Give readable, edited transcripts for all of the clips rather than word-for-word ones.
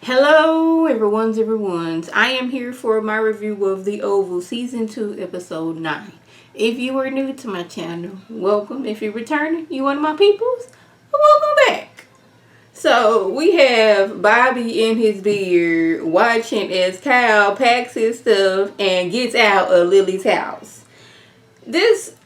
Hello, everyone's. I am here for my review of The Oval Season 2, Episode 9. If you are new to my channel, welcome. If you're returning, you one of my peoples, welcome back. So, we have Bobby in his beard watching as Kyle packs his stuff and gets out of Lily's house.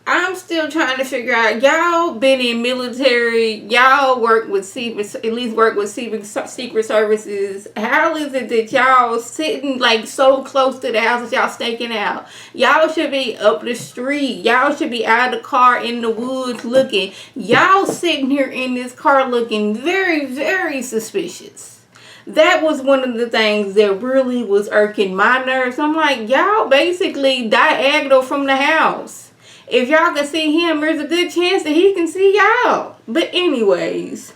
I'm still trying to figure out. Y'all been in military. Y'all work with secret services. How is it that y'all sitting like so close to the house that y'all staking out? Y'all should be up the street. Y'all should be out of the car in the woods looking. Y'all sitting here in this car looking very, very suspicious. That was one of the things that really was irking my nerves. I'm like, y'all basically diagonal from the house. If y'all can see him, there's a good chance that he can see y'all. But anyways,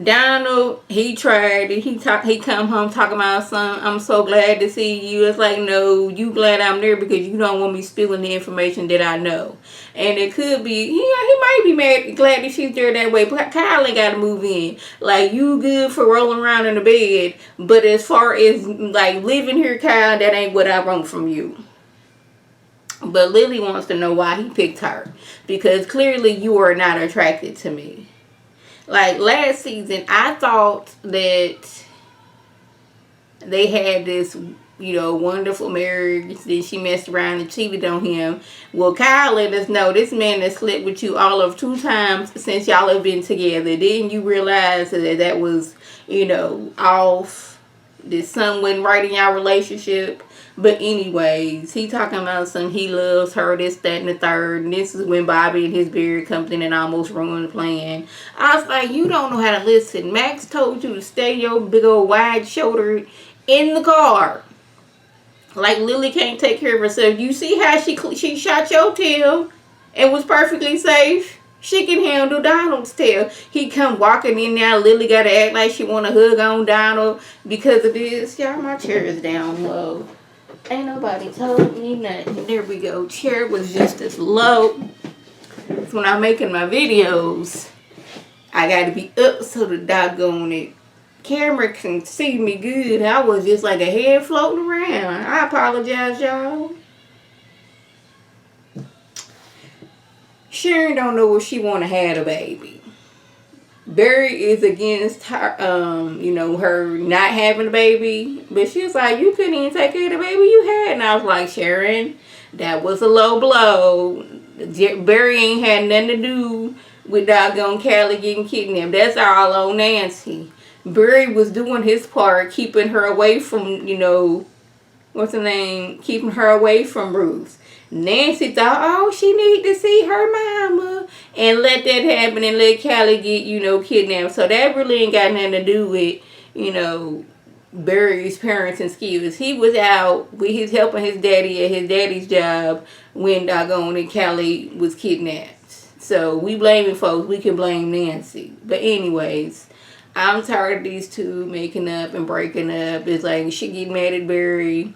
Donald, he tried it. He come home talking about something. I'm so glad to see you. It's like, no, you glad I'm there because you don't want me spilling the information that I know. And it could be, he might be glad that she's there that way. But Kyle ain't got to move in. Like, you good for rolling around in the bed. But as far as, like, living here, Kyle, that ain't what I want from you. But Lily wants to know why he picked her. Because clearly you are not attracted to me. Like last season, I thought that they had this, wonderful marriage. Then she messed around and cheated on him. Well, Kyle let us know this man has slept with you all of 2 times since y'all have been together. Then you realize that was, off. The sun wasn't right in y'all relationship. But anyways, he talking about something he loves her, this, that, and the third. And this is when Bobby and his beard comes in and almost ruined the plan. I was like, you don't know how to listen. Max told you to stay your big old wide shoulder in the car. Like Lily can't take care of herself. You see how she shot your tail and was perfectly safe? She can handle Donald's tail. He come walking in now. Lily got to act like she want to hug on Donald because of this. Y'all, my chair is down low. Ain't nobody told me nothing. There we go. Chair was just as low. So when I'm making my videos, I got to be up so the doggone it camera can see me good. I was just like a head floating around. I apologize, y'all. Sharon don't know if she want to have a baby. Barry is against her, her not having a baby. But she was like, you couldn't even take care of the baby you had. And I was like, Sharon, that was a low blow. Barry ain't had nothing to do with doggone Callie getting kidnapped. That's all on Nancy. Barry was doing his part, keeping her away from, what's her name? Keeping her away from Ruth. Nancy thought, oh, she need to see her mama and let that happen and let Callie get, kidnapped. So that really ain't got nothing to do with, Barry's parents and skills. He was out with his helping his daddy at his daddy's job when doggone and Callie was kidnapped. So we blaming folks. We can blame Nancy. But anyways, I'm tired of these two making up and breaking up. It's like she get mad at Barry.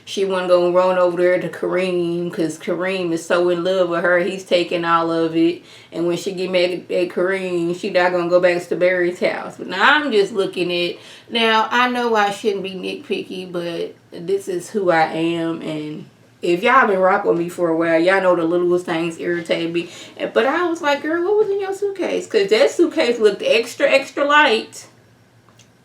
She wasn't going to run over there to Kareem because Kareem is so in love with her. He's taking all of it. And when she get mad at Kareem, she not going to go back to Barry's house. But now I'm just looking at... Now, I know I shouldn't be nitpicky, but this is who I am. And if y'all been rocking with me for a while, y'all know the littlest things irritate me. But I was like, girl, what was in your suitcase? Because that suitcase looked extra, extra light.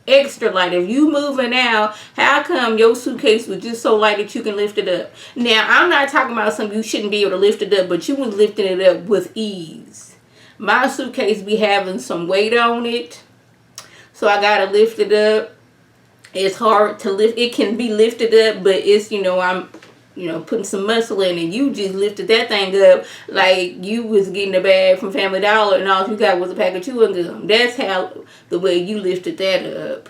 Extra light. If you moving out, how come your suitcase was just so light that you can lift it up? Now, I'm not talking about something you shouldn't be able to lift it up, but you was lifting it up with ease. My suitcase be having some weight on it, so I gotta lift it up. It's hard to lift. It can be lifted up, but it's, I'm putting some muscle in it. You just lifted that thing up like you was getting a bag from Family Dollar and all you got was a pack of chewing gum. That's how the way you lifted that up.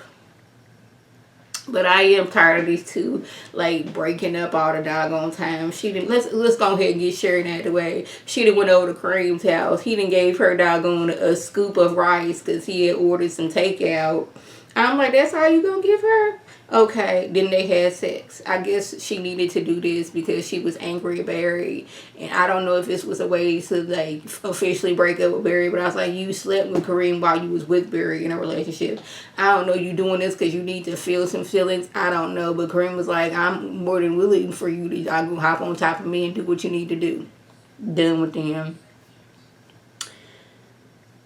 But I am tired of these two like breaking up all the doggone time. She didn't let's go ahead and get Sharon out of the way. She done went over to Kareem's house. He done gave her doggone a scoop of rice because he had ordered some takeout. I'm like, that's all you gonna give her? Okay, then they had sex. I guess she needed to do this because she was angry at Barry. And I don't know if this was a way to like officially break up with Barry, but I was like, you slept with Kareem while you was with Barry in a relationship. I don't know, you doing this because you need to feel some feelings. I don't know. But Kareem was like, I'm more than willing for you to hop on top of me and do what you need to do. Done with them.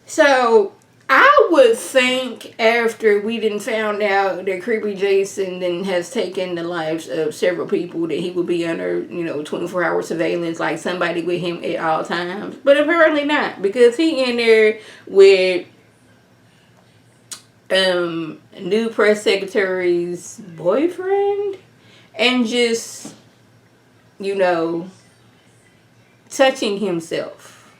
So I would think after we didn't found out that Creepy Jason then has taken the lives of several people that he would be under, 24-hour surveillance, like somebody with him at all times. But apparently not, because he in there with new press secretary's boyfriend and just, touching himself.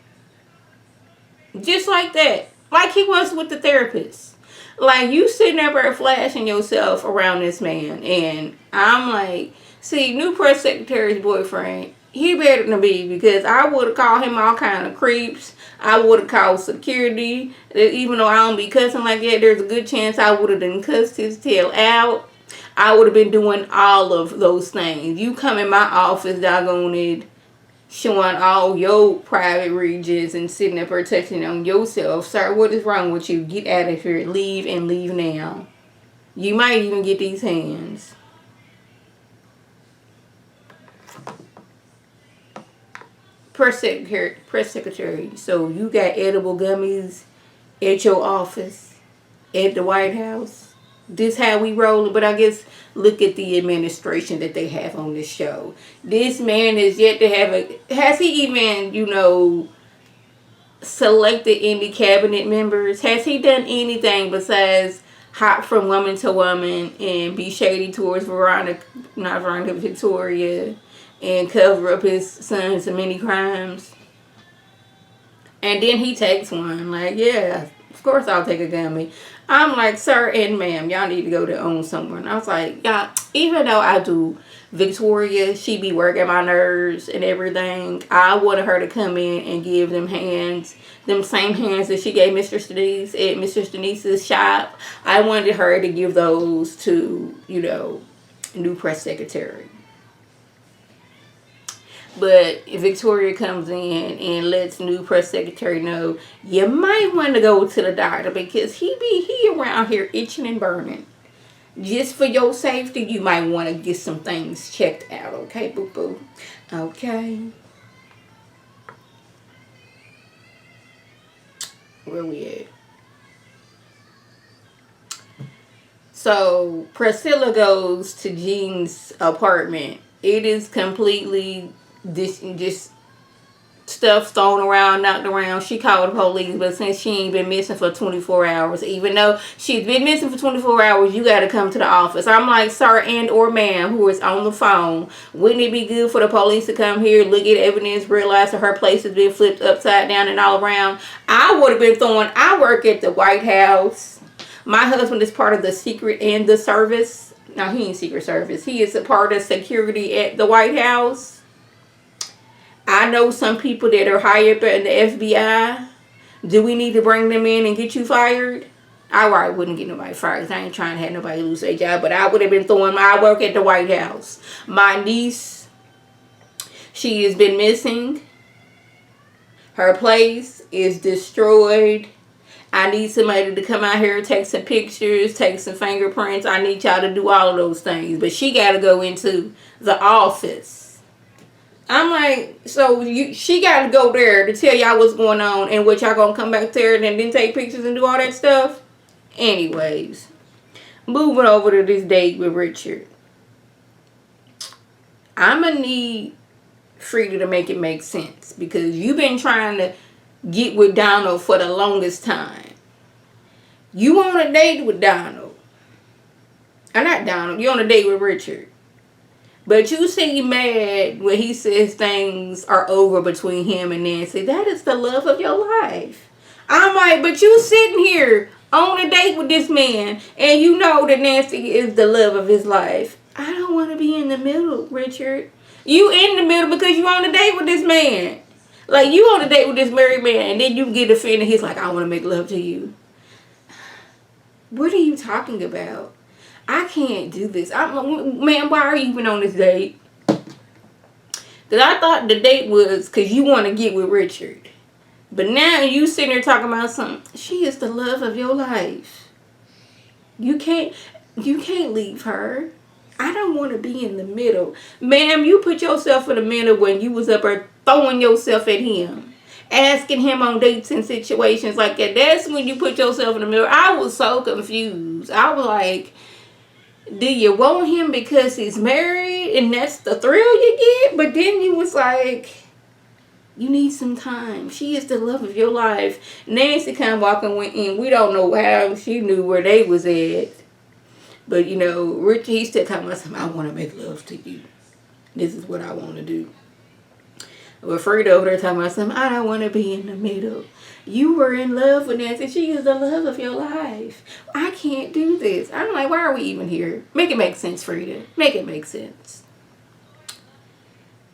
Just like that. Like he was with the therapist. Like, you sitting there flashing yourself around this man. And I'm like, see, new press secretary's boyfriend, he better than me, because I would have called him all kind of creeps. I would have called security. Even though I don't be cussing like that, there's a good chance I would have done cussed his tail out. I would have been doing all of those things. You come in my office, doggone it, showing all your private regions and sitting up there touching on yourself. Sir, what is wrong with you? Get out of here. Leave and leave now. You might even get these hands. Press secretary. So you got edible gummies at your office, at the White House. This how we rolling. But I guess look at the administration that they have on this show. This man is yet to have has he even, selected any cabinet members? Has he done anything besides hop from woman to woman and be shady towards Victoria, and cover up his son's many crimes? And then he takes one. Like, yeah, of course I'll take a gummy. I'm like, sir and ma'am, y'all need to go to own somewhere. And I was like, yeah, even though I do Victoria, she be working my nerves and everything, I wanted her to come in and give them hands, them same hands that she gave Mistress Denise at Mistress Denise's shop. I wanted her to give those to, new press secretary. But Victoria comes in and lets new press secretary know, you might want to go to the doctor because he around here itching and burning. Just for your safety, you might want to get some things checked out. Okay, boo-boo? Okay. Where we at? So Priscilla goes to Jean's apartment. It is completely just stuff thrown around, knocked around. She called the police, but since she ain't been missing for 24 hours, even though she's been missing for 24 hours, you got to come to the office. I'm like, sir and or ma'am who is on the phone, wouldn't it be good for the police to come here, look at evidence, realize that her place has been flipped upside down and all around? I would have been I work at the White House. My husband is part of the Secret and the Service. Now, he ain't Secret Service. He is a part of security at the White House. I know some people that are high up in the FBI. Do we need to bring them in and get you fired? I wouldn't get nobody fired because I ain't trying to have nobody lose their job. But I would have been I work at the White House. My niece, she has been missing. Her place is destroyed. I need somebody to come out here, take some pictures, take some fingerprints. I need y'all to do all of those things. But she got to go into the office. I'm like, so she got to go there to tell y'all what's going on and what y'all going to come back there and then take pictures and do all that stuff? Anyways, moving over to this date with Richard. I'm going to need Frida to make it make sense because you've been trying to get with Donald for the longest time. You on a date with Donald. Not Donald. You on a date with Richard. But you seem mad when he says things are over between him and Nancy. That is the love of your life. I'm like, but you sitting here on a date with this man and you know that Nancy is the love of his life. I don't want to be in the middle, Richard. You in the middle because you on a date with this man. Like, you on a date with this married man and then you get offended. He's like, I want to make love to you. What are you talking about? I can't do this. Man, why are you even on this date? Because I thought the date was because you want to get with Richard. But now you sitting there talking about something. She is the love of your life. You can't leave her. I don't want to be in the middle. Ma'am, you put yourself in the middle when you was up there throwing yourself at him. Asking him on dates and situations like that. That's when you put yourself in the middle. I was so confused. I was like, do you want him because he's married and that's the thrill you get? But then you was like, you need some time. She is the love of your life. Nancy kind of walking went in. We don't know how she knew where they was at. But, you know, Richard, he still talking about something. I want to make love to you. This is what I want to do. But Frida over there talking about something. I don't want to be in the middle. You were in love with Nancy. She is the love of your life. I can't do this. I'm like, why are we even here? Make it make sense, Frida. Make it make sense.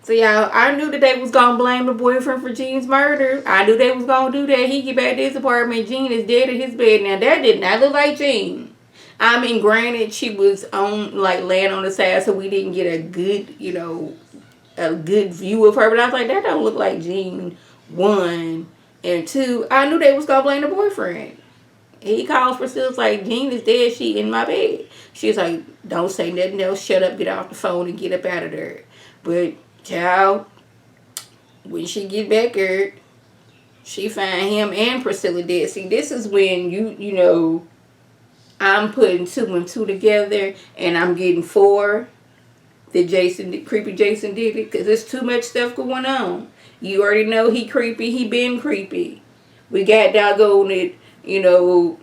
So, y'all, I knew that they was going to blame the boyfriend for Jean's murder. I knew they was going to do that. He get back to his apartment. Jean is dead in his bed. Now, that did not look like Jean. I mean, granted, she was on, like, laying on the side, so we didn't get a good, you know, a good view of her. But I was like, that don't look like Jean, 1. And 2, I knew they was going to blame the boyfriend. He calls Priscilla's like, Jean is dead. She in my bed. She's like, don't say nothing else. Shut up, get off the phone, and get up out of there. But, child, when she get back there, she find him and Priscilla dead. See, this is when you know, I'm putting 2 and 2 together, and I'm getting 4 that creepy Jason did it, because there's too much stuff going on. You already know he creepy. He been creepy. We got doggone it, you know,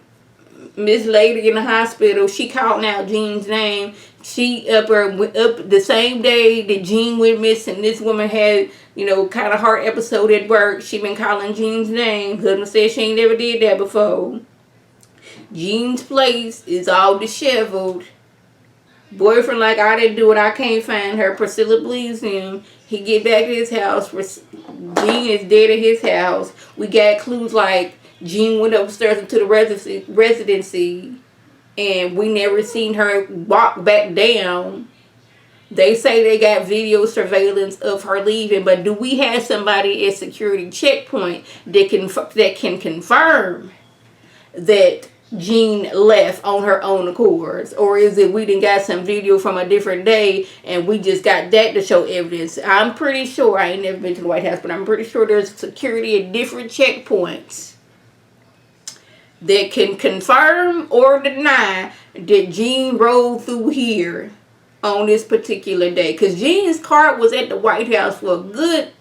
Miss Lady in the hospital. She called out Jean's name. She up the same day that Jean went missing. This woman had, you know, kind of heart episode at work. She been calling Jean's name. Husband said she ain't never did that before. Jean's place is all disheveled. Boyfriend like, I didn't do it. I can't find her. Priscilla believes him. He get back to his house. Jean is dead at his house. We got clues like Jean went upstairs into the residency, and we never seen her walk back down. They say they got video surveillance of her leaving, but do we have somebody at security checkpoint that can confirm that Jean left on her own accord? Or is it we done got some video from a different day and we just got that to show evidence? I'm pretty sure, I ain't never been to the White House, but I'm pretty sure there's security at different checkpoints that can confirm or deny that Jean rode through here on this particular day. Because Jean's car was at the White House for a good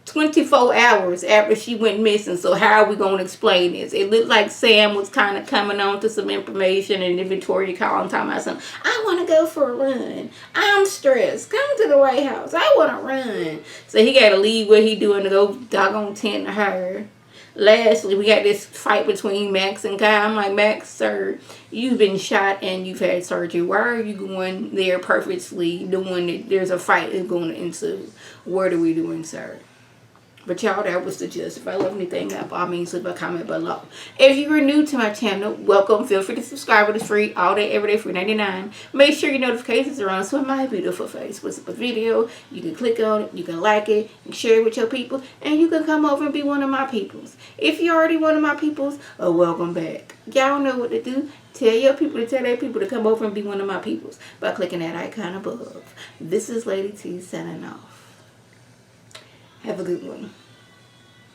24 hours after she went missing. So how are we going to explain this? It looked like Sam was kind of coming on to some information, and then Victoria called and talking about something. I want to go for a run. I'm stressed. Come to the White House. I want to run. So he got to leave what he doing to go doggone tend to her. Lastly, we got this fight between Max and Kai. I'm like, Max, sir, you've been shot and you've had surgery. Why are you going there purposely doing it? There's a fight that's going to ensue. What are we doing, sir? But y'all, that was the gist. If I love anything, by all means, leave a comment below. If you are new to my channel, welcome. Feel free to subscribe. It is free all day, every day, for $3.99. Make sure your notifications are on so my beautiful face puts up a video. You can click on it, you can like it, you can share it with your people, and you can come over and be one of my peoples. If you're already one of my peoples, welcome back. Y'all know what to do. Tell your people to tell their people to come over and be one of my peoples by clicking that icon above. This is Lady T signing off. Have a good one.